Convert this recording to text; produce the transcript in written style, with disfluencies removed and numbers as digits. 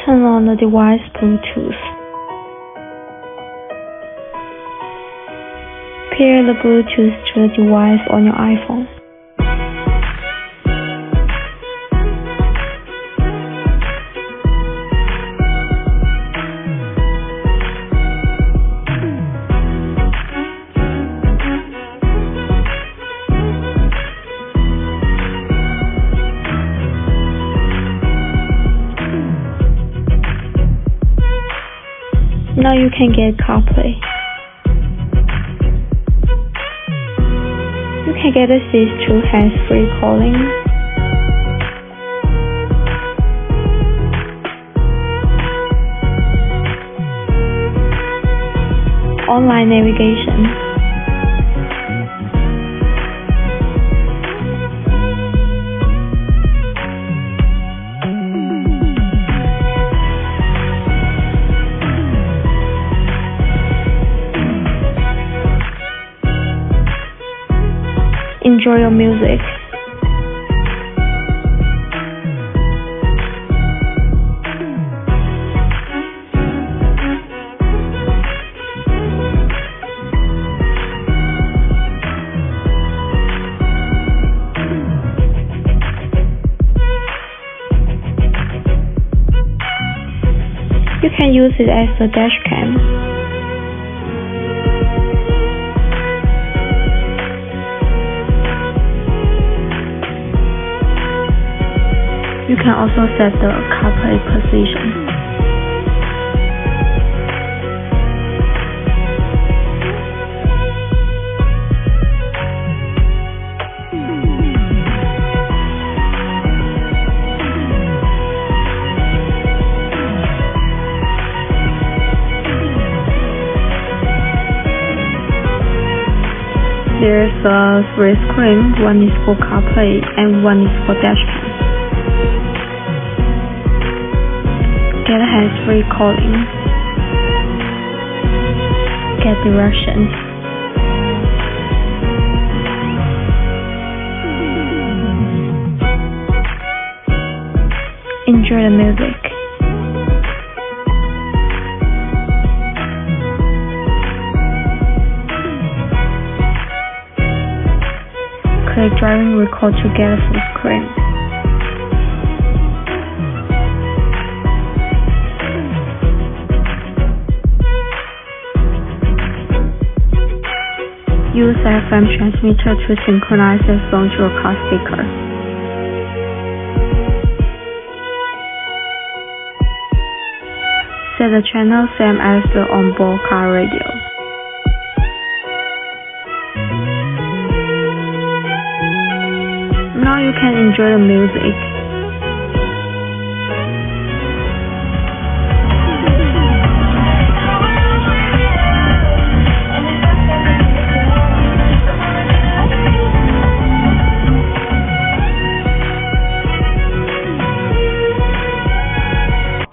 Turn on the device Bluetooth. Pair the Bluetooth to the device on your iPhone. Now you can get CarPlay. You can get assist to hands-free calling, online navigation, enjoy your music. You can use it as a dash cam. You can also set the CarPlay position. There's three screens, one is for CarPlay and one is for dashcam. Get hands-free calling. Get directions. Enjoy the music. Click driving record to get a full screen. Use FM transmitter to synchronize the phone to your car speaker. Set the channel same as the onboard car radio. Now you can enjoy the music.